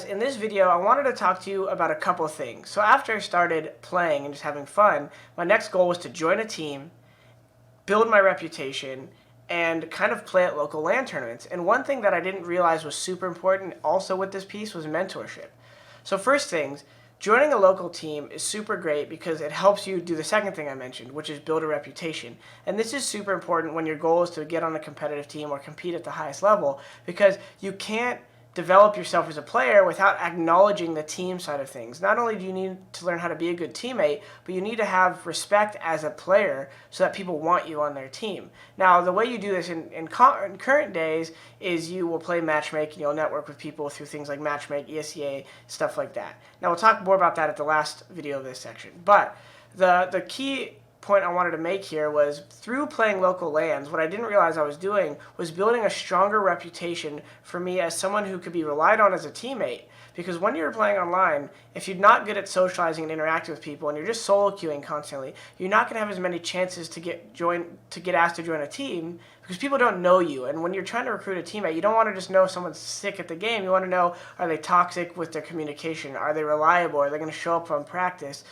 in this video I wanted to talk to you about a couple of things. So after I started playing and just having fun, my next goal was to join a team, build my reputation, and kind of play at local LAN tournaments. And one thing that I didn't realize was super important also with this piece was mentorship. So first things, joining a local team is super great because it helps you do the second thing I mentioned, which is build a reputation. And this is super important when your goal is to get on a competitive team or compete at the highest level, because you can't develop yourself as a player without acknowledging the team side of things. Not only do you need to learn how to be a good teammate, but you need to have respect as a player so that people want you on their team. Now, the way you do this in current days is you will play Matchmake and you'll network with people through things like Matchmake, ESEA, stuff like that. Now, we'll talk more about that at the last video of this section. But the key point I wanted to make here was through playing local LANs, what I didn't realize I was doing was building a stronger reputation for me as someone who could be relied on as a teammate. Because when you're playing online, if you're not good at socializing and interacting with people and you're just solo queuing constantly, you're not going to have as many chances to get asked to join a team because people don't know you. And when you're trying to recruit a teammate, you don't want to just know someone's sick at the game. You want to know, are they toxic with their communication? Are they reliable? Are they going to show up on practice?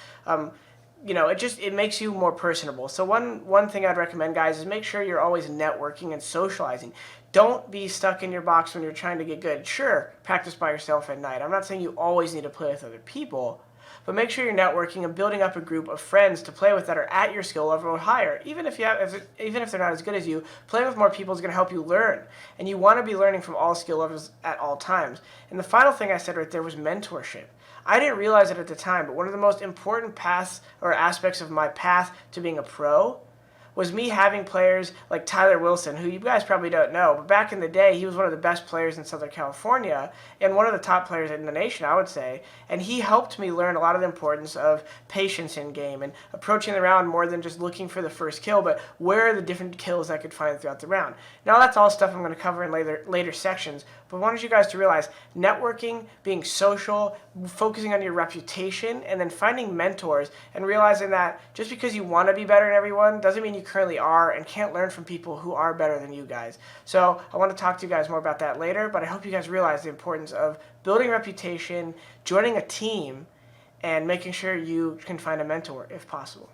You know, it makes you more personable. So one thing I'd recommend, guys, is make sure you're always networking and socializing. Don't be stuck in your box when you're trying to get good. Sure, practice by yourself at night. I'm not saying you always need to play with other people, but make sure you're networking and building up a group of friends to play with that are at your skill level or higher. Even if they're not as good as you, playing with more people is going to help you learn. And you want to be learning from all skill levels at all times. And the final thing I said right there was mentorship. I didn't realize it at the time, but one of the most important paths or aspects of my path to being a pro was me having players like Tyler Wilson, who you guys probably don't know, but back in the day, he was one of the best players in Southern California and one of the top players in the nation, I would say. And he helped me learn a lot of the importance of patience in game and approaching the round more than just looking for the first kill, but where are the different kills I could find throughout the round. Now, that's all stuff I'm going to cover in later sections, but I wanted you guys to realize networking, being social, focusing on your reputation, and then finding mentors and realizing that just because you want to be better than everyone doesn't mean you currently are and can't learn from people who are better than you guys. So I want to talk to you guys more about that later, but I hope you guys realize the importance of building reputation, joining a team, and making sure you can find a mentor if possible.